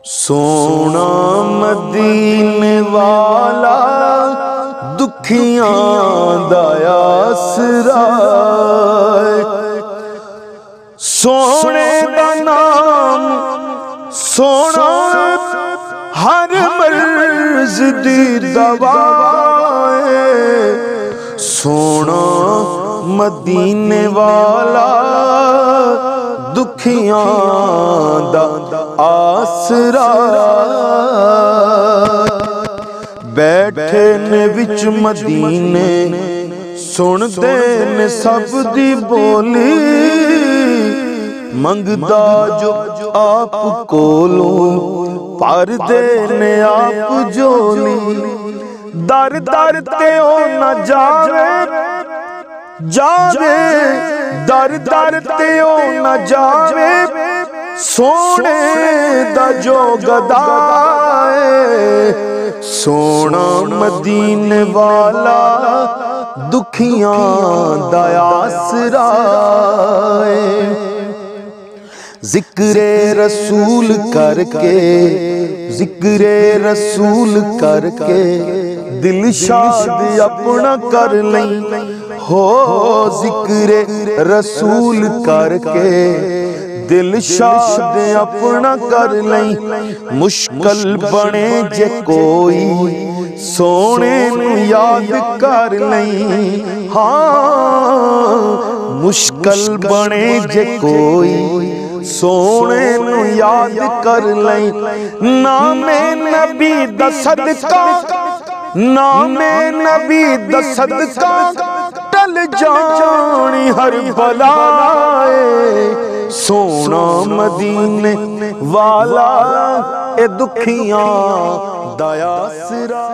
سونا مدینے والا دکھیاں دا آسرا سونے دا نام سونا ہر مرض دی دوا سونا مدینے والا دکھیاں دا آسرا بیٹھے نے وچ مدینے سن دے نے سب دی بولی منگدا جو آپ کولوں پر دے نے آپ جولی در در تے او نہ جاوے در در تے او نہ جاوے سونے دا جو گدائے سونا مدینے والا دکھیاں دا آسرا ذکر رسول کر کے دل شاد اپنا کر لیں ہو ذکر رسول کر کے دل شاد اپنا کر لیں مشکل بنے جے کوئی سونے نو یاد کر لیں ہاں مشکل بنے جے کوئی سونے نو یاد کر لیں نام نبی دا صدقہ نام نبی دا صدقہ ٹل جانی ہر بلائے سونا مدینے والا اے دکھیاں دا آسرا